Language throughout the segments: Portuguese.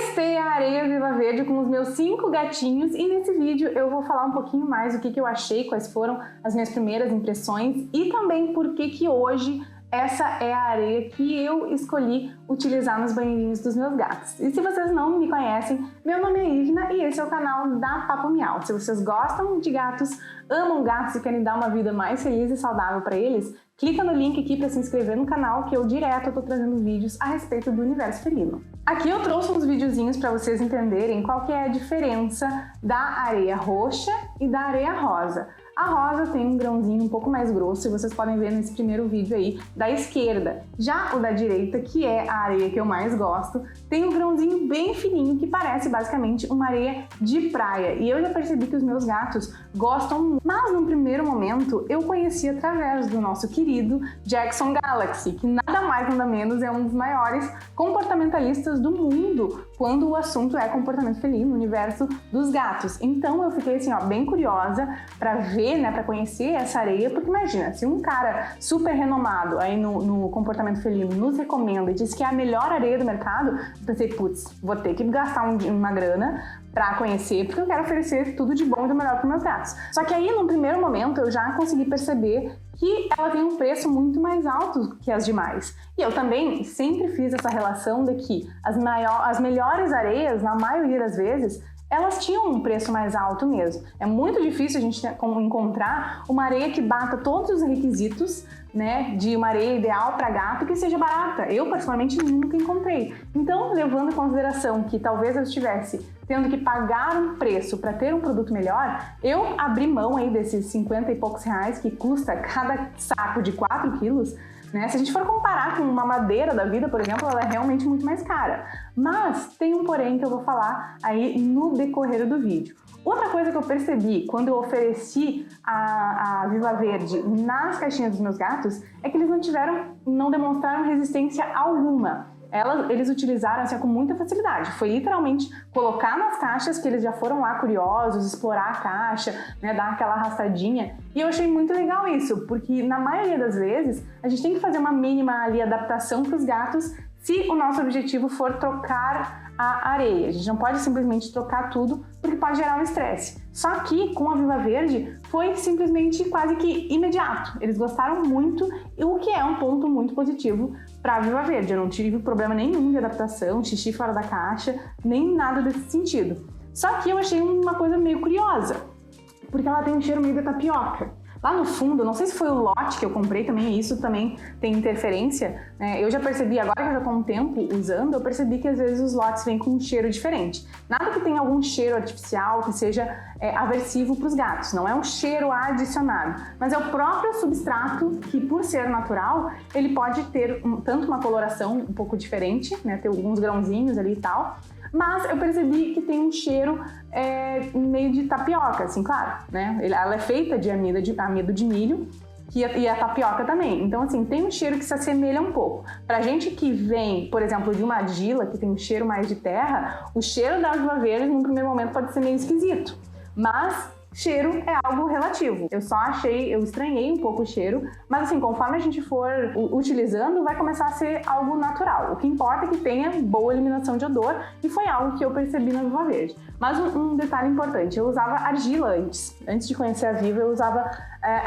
Testei a areia Viva Verde com os meus 5 gatinhos e nesse vídeo eu vou falar um pouquinho mais do que eu achei, quais foram as minhas primeiras impressões e também por que hoje essa é a areia que eu escolhi utilizar nos banheirinhos dos meus gatos. E se vocês não me conhecem, meu nome é Ivna e esse é o canal da Papo Miau. Se vocês gostam de gatos, amam gatos e querem dar uma vida mais feliz e saudável para eles, clica no link aqui para se inscrever no canal que eu direto estou trazendo vídeos a respeito do universo felino. Aqui eu trouxe uns videozinhos para vocês entenderem qual que é a diferença da areia roxa e da areia rosa. A rosa tem um grãozinho um pouco mais grosso, e vocês podem ver nesse primeiro vídeo aí da esquerda. Já o da direita, que é a areia que eu mais gosto, tem um grãozinho bem fininho que parece basicamente uma areia de praia. E eu já percebi que os meus gatos gostam, mas num primeiro momento eu conheci através do nosso querido Jackson Galaxy, que nada mais nada menos é um dos maiores comportamentalistas do mundo quando o assunto é comportamento felino, no universo dos gatos. Então eu fiquei assim, ó, bem curiosa para ver, né, para conhecer essa areia, porque imagina, se um cara super renomado aí no comportamento felino nos recomenda e diz que é a melhor areia do mercado, eu pensei, putz, vou ter que gastar uma grana para conhecer, porque eu quero oferecer tudo de bom e do melhor para meus gatos. Só que aí, num primeiro momento, eu já consegui perceber que ela tem um preço muito mais alto que as demais. E eu também sempre fiz essa relação de que as melhores areias, na maioria das vezes, elas tinham um preço mais alto mesmo. É muito difícil a gente encontrar uma areia que bata todos os requisitos, né, de uma areia ideal para gato que seja barata. Eu, particularmente, nunca encontrei. Então, levando em consideração que talvez eu estivesse tendo que pagar um preço para ter um produto melhor, eu abri mão aí desses 50 e poucos reais que custa cada saco de 4 quilos, né? Se a gente for comparar com uma madeira da vida, por exemplo, ela é realmente muito mais cara. Mas tem um porém que eu vou falar aí no decorrer do vídeo. Outra coisa que eu percebi quando eu ofereci a Viva Verde nas caixinhas dos meus gatos é que eles não demonstraram resistência alguma. Eles utilizaram assim, com muita facilidade. Foi literalmente colocar nas caixas que eles já foram lá curiosos, explorar a caixa, né, dar aquela arrastadinha. E eu achei muito legal isso, porque na maioria das vezes a gente tem que fazer uma mínima ali adaptação para os gatos se o nosso objetivo for trocar a areia. A gente não pode simplesmente trocar tudo, porque pode gerar um estresse. Só que com a Viva Verde foi simplesmente quase que imediato. Eles gostaram muito, o que é um ponto muito positivo para a Viva Verde. Eu não tive problema nenhum de adaptação, xixi fora da caixa, nem nada desse sentido. Só que eu achei uma coisa meio curiosa, porque ela tem um cheiro meio de tapioca. Lá no fundo, não sei se foi o lote que eu comprei também, isso também tem interferência, né? Eu já percebi, agora que eu já estou um tempo usando, eu percebi que às vezes os lotes vêm com um cheiro diferente. Nada que tenha algum cheiro artificial que seja aversivo para os gatos, não é um cheiro adicionado, mas é o próprio substrato que, por ser natural, ele pode ter tanto uma coloração um pouco diferente, né? Ter alguns grãozinhos ali e tal, mas eu percebi que tem um cheiro meio de tapioca, assim, claro, né? Ela é feita de amido de milho e a tapioca também. Então, assim, tem um cheiro que se assemelha um pouco. Pra gente que vem, por exemplo, de uma argila, que tem um cheiro mais de terra, o cheiro da Viva Verde, num primeiro momento, pode ser meio esquisito. Mas cheiro é algo relativo. Eu estranhei um pouco o cheiro, mas assim, conforme a gente for utilizando, vai começar a ser algo natural. O que importa é que tenha boa eliminação de odor, e foi algo que eu percebi na Viva Verde. Mas um detalhe importante, eu usava argila antes de conhecer a Viva, eu usava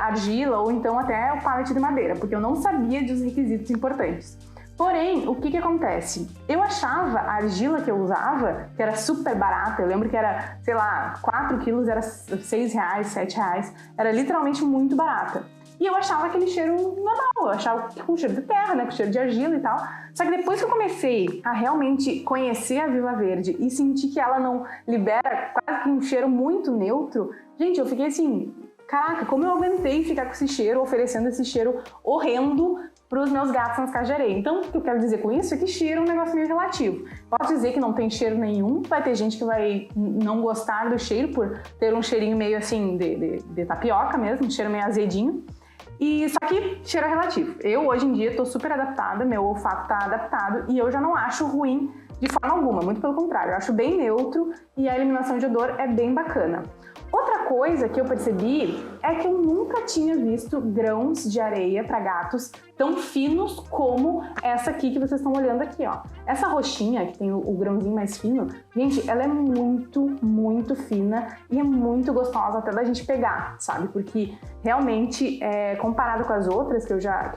argila ou então até o pallet de madeira, porque eu não sabia dos requisitos importantes. Porém, o que acontece? Eu achava a argila que eu usava, que era super barata, eu lembro que era, sei lá, 4 quilos era 6 reais, 7 reais, era literalmente muito barata. E eu achava aquele cheiro normal, eu achava com cheiro de terra, né, com cheiro de argila e tal. Só que depois que eu comecei a realmente conhecer a Viva Verde e sentir que ela não libera quase que um cheiro muito neutro, gente, eu fiquei assim, caraca, como eu aguentei ficar com esse cheiro, oferecendo esse cheiro horrendo para os meus gatos nas caixas de areia. Então, o que eu quero dizer com isso é que cheiro é um negócio meio relativo. Pode dizer que não tem cheiro nenhum, vai ter gente que vai não gostar do cheiro por ter um cheirinho meio assim de tapioca mesmo, um cheiro meio azedinho. E só que cheiro é relativo. Eu, hoje em dia, estou super adaptada, meu olfato está adaptado e eu já não acho ruim de forma alguma, muito pelo contrário, eu acho bem neutro e a eliminação de odor é bem bacana. Outra coisa que eu percebi é que eu nunca tinha visto grãos de areia para gatos tão finos como essa aqui que vocês estão olhando aqui, ó. Essa roxinha, que tem o grãozinho mais fino, gente, ela é muito, muito fina e é muito gostosa até da gente pegar, sabe? Porque realmente, comparado com as outras que eu já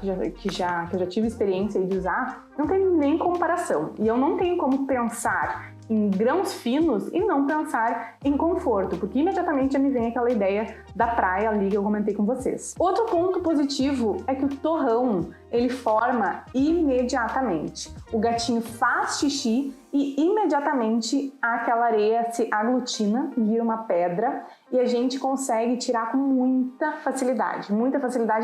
tive experiência de usar, não tem nem comparação. E eu não tenho como pensar em grãos finos e não pensar em conforto, porque imediatamente já me vem aquela ideia da praia ali que eu comentei com vocês. Outro ponto positivo é que o torrão, ele forma imediatamente. O gatinho faz xixi e imediatamente aquela areia se aglutina, vira uma pedra e a gente consegue tirar com muita facilidade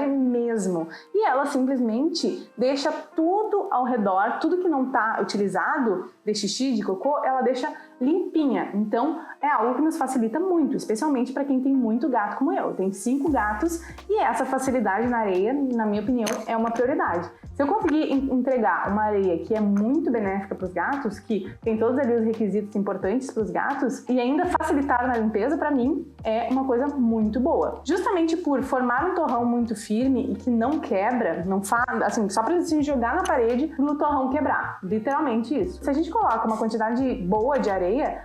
mesmo. E ela simplesmente deixa tudo ao redor, tudo que não está utilizado de xixi, de cocô, ela deixa limpinha. Então é algo que nos facilita muito, especialmente para quem tem muito gato como eu. Eu tenho 5 gatos e essa facilidade na areia, na minha opinião, é uma prioridade. Se eu conseguir entregar uma areia que é muito benéfica para os gatos, que tem todos ali os requisitos importantes para os gatos e ainda facilitar na limpeza, para mim é uma coisa muito boa. Justamente por formar um torrão muito firme e que não quebra, não faz, assim, só para se jogar na parede no torrão quebrar. Literalmente isso. Se a gente coloca uma quantidade boa de areia,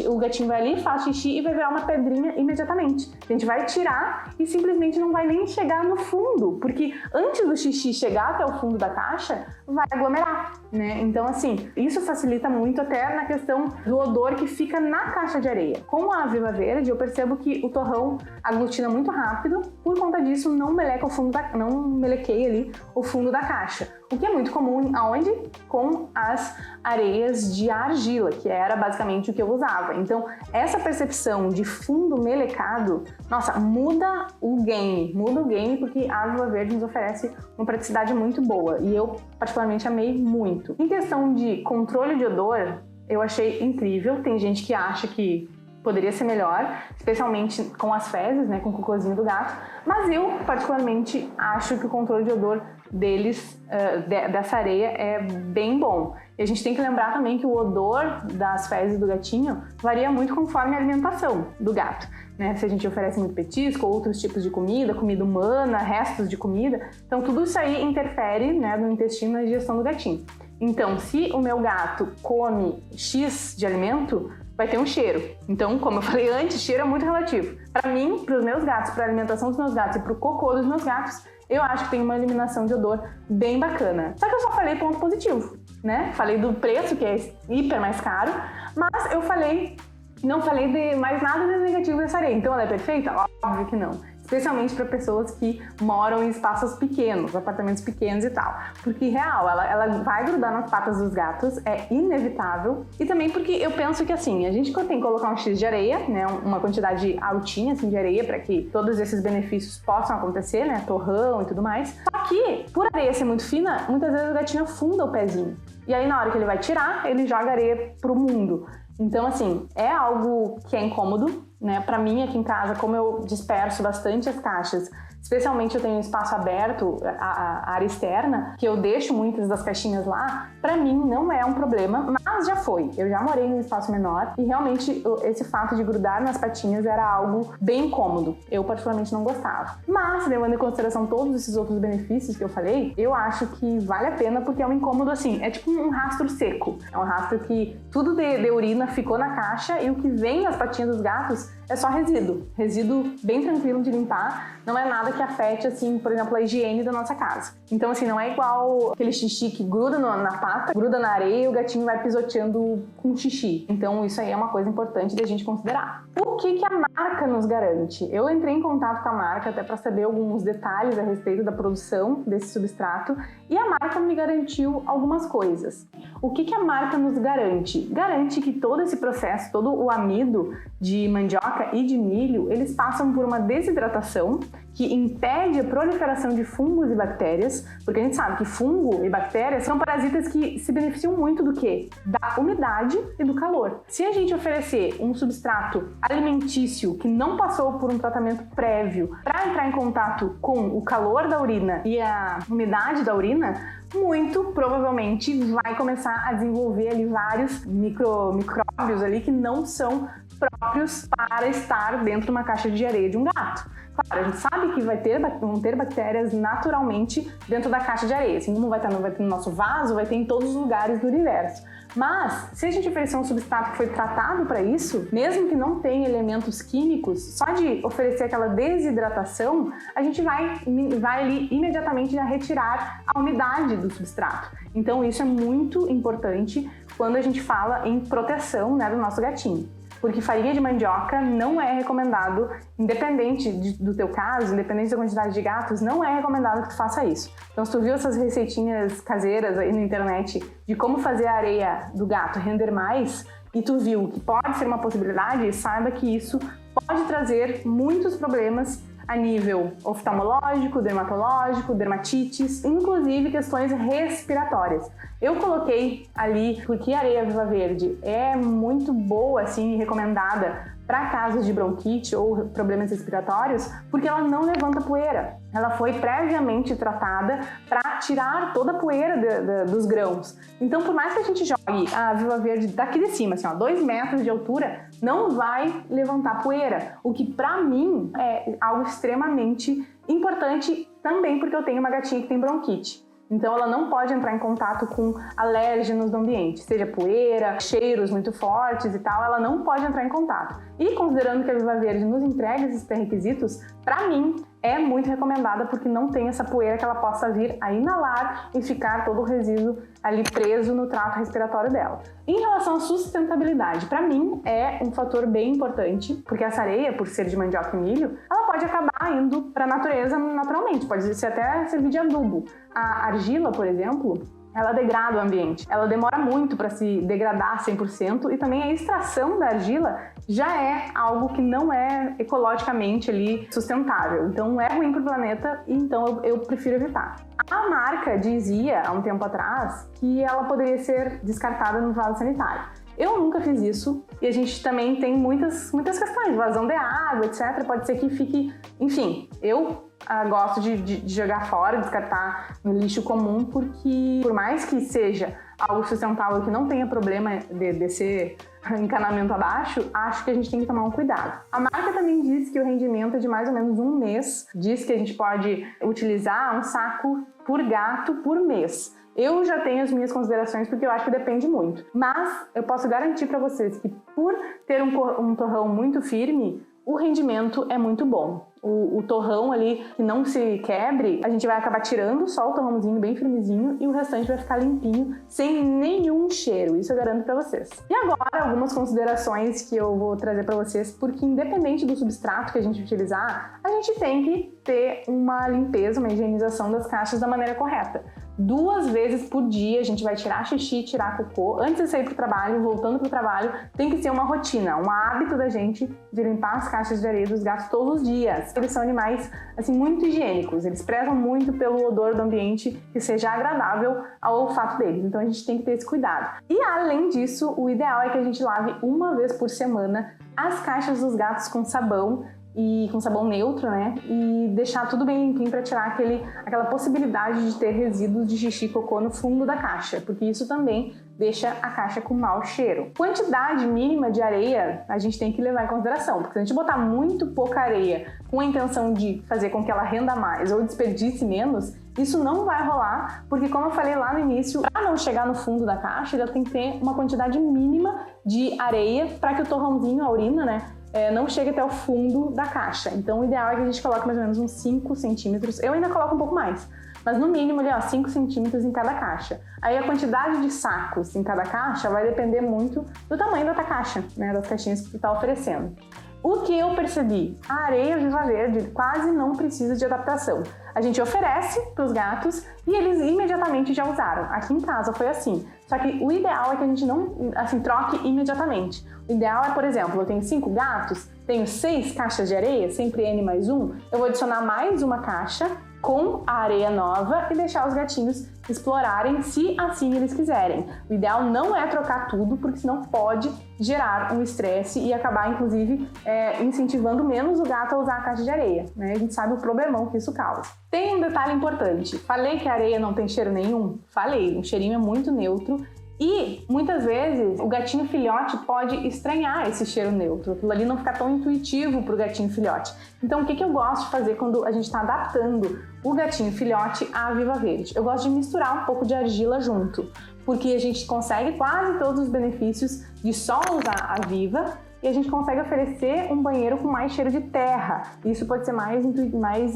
o gatinho vai ali, faz xixi e vai virar uma pedrinha imediatamente. A gente vai tirar e simplesmente não vai nem chegar no fundo, porque antes do xixi chegar até o fundo da caixa, vai aglomerar, né? Então, assim, isso facilita muito até na questão do odor que fica na caixa de areia. Com a Viva Verde, eu percebo que o torrão aglutina muito rápido, por conta disso não melequei ali o fundo da caixa. O que é muito comum aonde? Com as areias de argila, que era basicamente o que eu usava. Então, essa percepção de fundo melecado, nossa, muda o game porque a Viva Verde nos oferece uma praticidade muito boa e eu particularmente amei muito. Em questão de controle de odor, eu achei incrível. Tem gente que acha que poderia ser melhor, especialmente com as fezes, né, com o cocôzinho do gato, mas eu particularmente acho que o controle de odor deles, dessa areia, é bem bom. E a gente tem que lembrar também que o odor das fezes do gatinho varia muito conforme a alimentação do gato, né? Se a gente oferece muito petisco, outros tipos de comida humana, restos de comida, então tudo isso aí interfere, né, no intestino e na digestão do gatinho. Então, se o meu gato come X de alimento, vai ter um cheiro. Então, como eu falei antes, cheiro é muito relativo. Para mim, para os meus gatos, para a alimentação dos meus gatos e para o cocô dos meus gatos, eu acho que tem uma eliminação de odor bem bacana. Só que eu só falei ponto positivo, né? Falei do preço, que é hiper mais caro, mas não falei de mais nada de negativo dessa areia. Então ela é perfeita? Óbvio que não. Especialmente para pessoas que moram em espaços pequenos, apartamentos pequenos e tal. Porque, real, ela vai grudar nas patas dos gatos, é inevitável. E também porque eu penso que, assim, a gente tem que colocar um X de areia, né, uma quantidade altinha, assim, de areia para que todos esses benefícios possam acontecer, né, torrão e tudo mais. Só que, por areia ser muito fina, muitas vezes o gatinho afunda o pezinho. E aí, na hora que ele vai tirar, ele joga areia pro mundo. Então, assim, é algo que é incômodo, né? Pra mim, aqui em casa, como eu disperso bastante as caixas, especialmente eu tenho um espaço aberto, a área externa, que eu deixo muitas das caixinhas lá, pra mim não é um problema, mas já foi. Eu já morei num espaço menor e realmente esse fato de grudar nas patinhas era algo bem incômodo. Eu particularmente não gostava. Mas, levando em consideração todos esses outros benefícios que eu falei, eu acho que vale a pena porque é um incômodo assim, é tipo um rastro seco. É um rastro que tudo de urina ficou na caixa e o que vem nas patinhas dos gatos é só resíduo. Resíduo bem tranquilo de limpar, não é nada que afete, assim, por exemplo, a higiene da nossa casa. Então, assim, não é igual aquele xixi que gruda na pata, gruda na areia e o gatinho vai pisoteando com xixi. Então, isso aí é uma coisa importante da gente considerar. O que a marca nos garante? Eu entrei em contato com a marca até para saber alguns detalhes a respeito da produção desse substrato e a marca me garantiu algumas coisas. O que a marca nos garante? Garante que todo esse processo, todo o amido de mandioca e de milho, eles passam por uma desidratação que impede a proliferação de fungos e bactérias, porque a gente sabe que fungo e bactérias são parasitas que se beneficiam muito do quê? Da umidade e do calor. Se a gente oferecer um substrato alimentício que não passou por um tratamento prévio para entrar em contato com o calor da urina e a umidade da urina, muito provavelmente vai começar a desenvolver ali vários micróbios ali que não são próprios para estar dentro de uma caixa de areia de um gato. Claro, a gente sabe que vão ter bactérias naturalmente dentro da caixa de areia, assim como vai ter no nosso vaso, vai ter em todos os lugares do universo. Mas, se a gente oferecer um substrato que foi tratado para isso, mesmo que não tenha elementos químicos, só de oferecer aquela desidratação, a gente vai ali imediatamente já retirar a umidade do substrato. Então isso é muito importante quando a gente fala em proteção, né, do nosso gatinho. Porque farinha de mandioca não é recomendado, independente do teu caso, independente da quantidade de gatos, não é recomendado que tu faça isso. Então, se tu viu essas receitinhas caseiras aí na internet de como fazer a areia do gato render mais, e tu viu que pode ser uma possibilidade, saiba que isso pode trazer muitos problemas a nível oftalmológico, dermatológico, dermatites, inclusive questões respiratórias. Eu coloquei ali porque a areia Viva Verde é muito boa, assim, recomendada para casos de bronquite ou problemas respiratórios, porque ela não levanta poeira. Ela foi previamente tratada para tirar toda a poeira dos grãos. Então, por mais que a gente jogue a Viva Verde daqui de cima, assim, ó, 2 metros de altura, não vai levantar poeira. O que para mim é algo extremamente importante também, porque eu tenho uma gatinha que tem bronquite. Então ela não pode entrar em contato com alérgenos do ambiente, seja poeira, cheiros muito fortes e tal, ela não pode entrar em contato. E considerando que a Viva Verde nos entrega esses pré-requisitos, para mim é muito recomendada porque não tem essa poeira que ela possa vir a inalar e ficar todo o resíduo ali preso no trato respiratório dela. Em relação à sustentabilidade, para mim é um fator bem importante, porque essa areia, por ser de mandioca e milho, ela pode acabar indo para a natureza naturalmente, pode ser até servir de adubo. A argila, por exemplo, ela degrada o ambiente. Ela demora muito para se degradar 100% e também a extração da argila já é algo que não é ecologicamente ali sustentável. Então é ruim para o planeta e então eu prefiro evitar. A marca dizia há um tempo atrás que ela poderia ser descartada no vaso sanitário. Eu nunca fiz isso e a gente também tem muitas questões, vazão de água, etc. Pode ser que fique... Enfim, eu gosto de jogar fora, descartar no lixo comum, porque por mais que seja algo sustentável que não tenha problema de descer encanamento abaixo, acho que a gente tem que tomar um cuidado. A marca também diz que o rendimento é de mais ou menos 1 mês, diz que a gente pode utilizar um saco por gato por mês. Eu já tenho as minhas considerações porque eu acho que depende muito, mas eu posso garantir para vocês que por ter um torrão muito firme, o rendimento é muito bom. O torrão ali que não se quebre, a gente vai acabar tirando só o torrãozinho bem firmezinho e o restante vai ficar limpinho, sem nenhum cheiro. Isso eu garanto pra vocês. E agora, algumas considerações que eu vou trazer pra vocês, porque independente do substrato que a gente utilizar, a gente tem que ter uma limpeza, uma higienização das caixas da maneira correta. 2 vezes por dia a gente vai tirar xixi, tirar cocô, antes de sair pro trabalho, voltando pro trabalho, tem que ser uma rotina, um hábito da gente de limpar as caixas de areia dos gatos todos os dias. Eles são animais, assim, muito higiênicos, eles prezam muito pelo odor do ambiente que seja agradável ao olfato deles, então a gente tem que ter esse cuidado. E além disso, o ideal é que a gente lave 1 vez por semana as caixas dos gatos com sabão, e com sabão neutro, né? E deixar tudo bem limpinho para tirar aquela possibilidade de ter resíduos de xixi e cocô no fundo da caixa, porque isso também deixa a caixa com mau cheiro. Quantidade mínima de areia a gente tem que levar em consideração, porque se a gente botar muito pouca areia com a intenção de fazer com que ela renda mais ou desperdice menos, isso não vai rolar, porque como eu falei lá no início, para não chegar no fundo da caixa, ela tem que ter uma quantidade mínima de areia para que o torrãozinho, a urina, né, não chegue até o fundo da caixa. Então o ideal é que a gente coloque mais ou menos uns 5 centímetros. Eu ainda coloco um pouco mais, mas no mínimo ali, ó, 5 centímetros em cada caixa. Aí a quantidade de sacos em cada caixa vai depender muito do tamanho da tua caixa, né, das caixinhas que tu tá oferecendo. O que eu percebi? A areia Viva Verde quase não precisa de adaptação. A gente oferece para os gatos e eles imediatamente já usaram. Aqui em casa foi assim. Só que o ideal é que a gente não, assim, troque imediatamente. O ideal é, por exemplo, eu tenho 5 gatos, tenho 6 caixas de areia, sempre N mais 1, eu vou adicionar mais uma caixa com a areia nova e deixar os gatinhos explorarem se assim eles quiserem. O ideal não é trocar tudo, porque senão pode gerar um estresse e acabar, inclusive, incentivando menos o gato a usar a caixa de areia, né? A gente sabe o problemão que isso causa. Tem um detalhe importante. Falei que a areia não tem cheiro nenhum? Falei, o cheirinho é muito neutro E, muitas vezes, o gatinho filhote pode estranhar esse cheiro neutro, aquilo ali não fica tão intuitivo para o gatinho filhote. Então, o que eu gosto de fazer quando a gente está adaptando o gatinho filhote à Viva Verde? Eu gosto de misturar um pouco de argila junto, porque a gente consegue quase todos os benefícios de só usar a Viva e a gente consegue oferecer um banheiro com mais cheiro de terra. Isso pode ser mais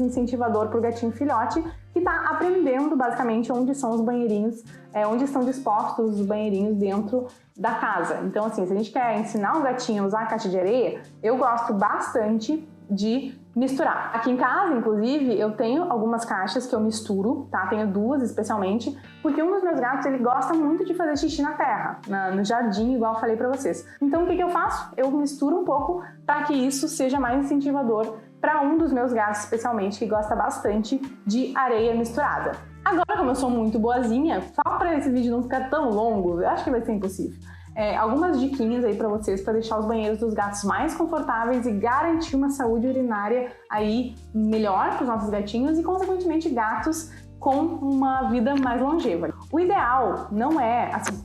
incentivador para o gatinho filhote, que está aprendendo basicamente onde são os banheirinhos, onde estão dispostos os banheirinhos dentro da casa. Então, assim, se a gente quer ensinar o gatinho a usar a caixa de areia, eu gosto bastante de misturar. Aqui em casa, inclusive, eu tenho algumas caixas que eu misturo, tá? Tenho duas especialmente, porque um dos meus gatos, ele gosta muito de fazer xixi na terra, no jardim, igual eu falei pra vocês. Então, o que eu faço? Eu misturo um pouco para que isso seja mais incentivador para um dos meus gatos, especialmente, que gosta bastante de areia misturada. Agora, como eu sou muito boazinha, só para esse vídeo não ficar tão longo, eu acho que vai ser impossível. Algumas diquinhas aí para vocês para deixar os banheiros dos gatos mais confortáveis e garantir uma saúde urinária aí melhor para os nossos gatinhos e, consequentemente, gatos com uma vida mais longeva. O ideal não é, assim,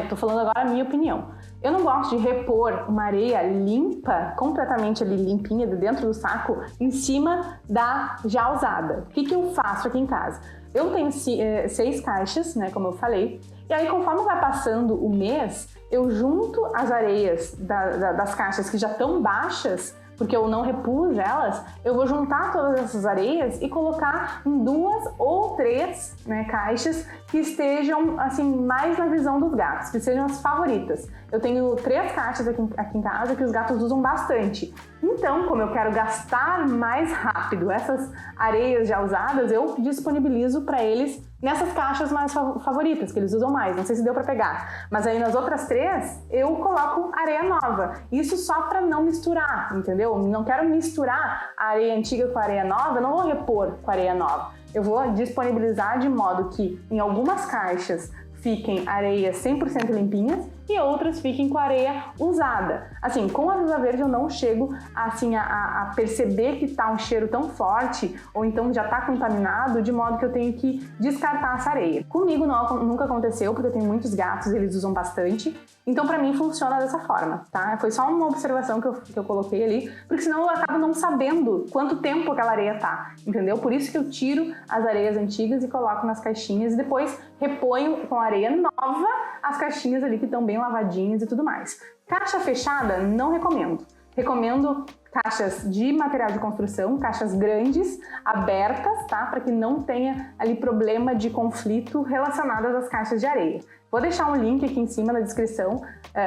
tô falando agora a minha opinião. Eu não gosto de repor uma areia limpa, completamente ali limpinha, de dentro do saco, em cima da já usada. O que eu faço aqui em casa? Eu tenho 6 caixas, né, como eu falei, e aí conforme vai passando o mês, eu junto as areias das caixas que já estão baixas, porque eu não repus elas, eu vou juntar todas essas areias e colocar em 2 ou 3, né, caixas que estejam assim mais na visão dos gatos, que sejam as favoritas. Eu tenho 3 caixas aqui em casa que os gatos usam bastante. Então, como eu quero gastar mais rápido essas areias já usadas, eu disponibilizo para eles nessas caixas mais favoritas, que eles usam mais. Não sei se deu para pegar, mas aí nas outras 3 eu coloco areia nova. Isso só para não misturar, entendeu? Não quero misturar a areia antiga com a areia nova, eu não vou repor com a areia nova. Eu vou disponibilizar de modo que em algumas caixas fiquem areias 100% limpinhas e outras fiquem com areia usada. Assim, com a Viva Verde eu não chego assim, a perceber que tá um cheiro tão forte ou então já tá contaminado, de modo que eu tenho que descartar essa areia. Comigo nunca aconteceu, porque eu tenho muitos gatos, eles usam bastante, então pra mim funciona dessa forma, tá? Foi só uma observação que eu coloquei ali, porque senão eu acabo não sabendo quanto tempo aquela areia tá, entendeu? Por isso que eu tiro as areias antigas e coloco nas caixinhas e depois reponho com areia nova as caixinhas ali que estão bem lavadinhas e tudo mais. Caixa fechada, não recomendo. Recomendo caixas de material de construção, caixas grandes, abertas, tá? Para que não tenha ali problema de conflito relacionadas às caixas de areia. Vou deixar um link aqui em cima na descrição,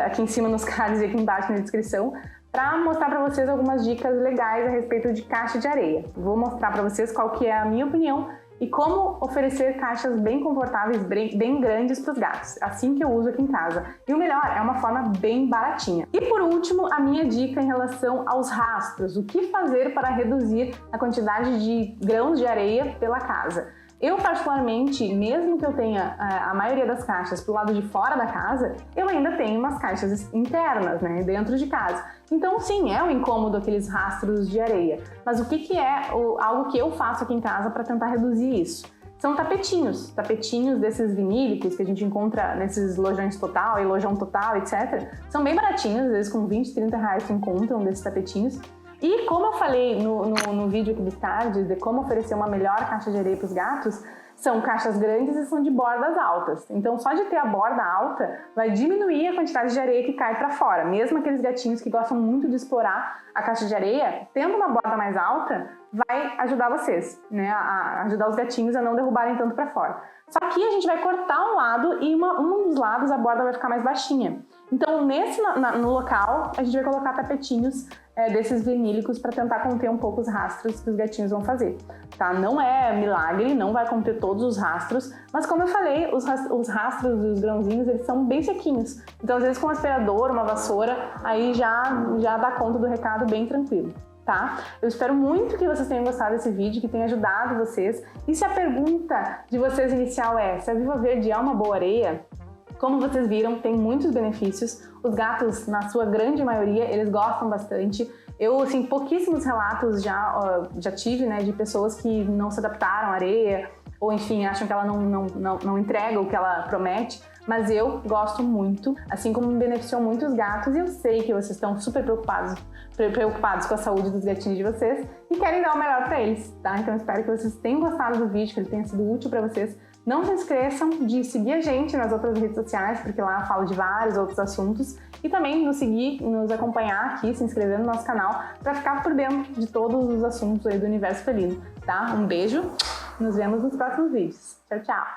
aqui em cima nos cards e aqui embaixo na descrição, para mostrar para vocês algumas dicas legais a respeito de caixa de areia. Vou mostrar para vocês qual que é a minha opinião e como oferecer caixas bem confortáveis, bem grandes para os gatos, assim que eu uso aqui em casa. E o melhor, é uma forma bem baratinha. E por último, a minha dica em relação aos rastros. O que fazer para reduzir a quantidade de grãos de areia pela casa? Eu, particularmente, mesmo que eu tenha a maioria das caixas pro lado de fora da casa, eu ainda tenho umas caixas internas, né, dentro de casa. Então, sim, é um incômodo aqueles rastros de areia. Mas o que é algo que eu faço aqui em casa para tentar reduzir isso? São tapetinhos desses vinílicos que a gente encontra nesses lojões Total e Lojão Total, etc. São bem baratinhos, às vezes com 20, 30 reais se encontram desses tapetinhos. E como eu falei no vídeo aqui dos cards de como oferecer uma melhor caixa de areia para os gatos, são caixas grandes e são de bordas altas. Então, só de ter a borda alta vai diminuir a quantidade de areia que cai para fora. Mesmo aqueles gatinhos que gostam muito de explorar a caixa de areia, tendo uma borda mais alta, vai ajudar vocês, né? A ajudar os gatinhos a não derrubarem tanto para fora. Só que a gente vai cortar um lado e um dos lados a borda vai ficar mais baixinha. Então, no local, a gente vai colocar tapetinhos desses vinílicos para tentar conter um pouco os rastros que os gatinhos vão fazer, tá? Não é milagre, não vai conter todos os rastros, mas como eu falei, os rastros dos grãozinhos, eles são bem sequinhos. Então, às vezes, com um aspirador, uma vassoura, aí já dá conta do recado bem tranquilo. Tá? Eu espero muito que vocês tenham gostado desse vídeo, que tenha ajudado vocês. E se a pergunta de vocês inicial é se a Viva Verde é uma boa areia, como vocês viram, tem muitos benefícios. Os gatos, na sua grande maioria, eles gostam bastante. Eu, assim, pouquíssimos relatos já tive, né, de pessoas que não se adaptaram à areia, ou enfim, acham que ela não entrega o que ela promete. mas eu gosto muito, assim como me beneficiou muitos gatos, e eu sei que vocês estão super preocupados com a saúde dos gatinhos de vocês e querem dar o melhor para eles, tá? Então espero que vocês tenham gostado do vídeo, que ele tenha sido útil para vocês. Não se esqueçam de seguir a gente nas outras redes sociais, porque lá eu falo de vários outros assuntos, e também nos seguir, nos acompanhar aqui, se inscrever no nosso canal para ficar por dentro de todos os assuntos aí do universo felino, tá? Um beijo, nos vemos nos próximos vídeos. Tchau, tchau!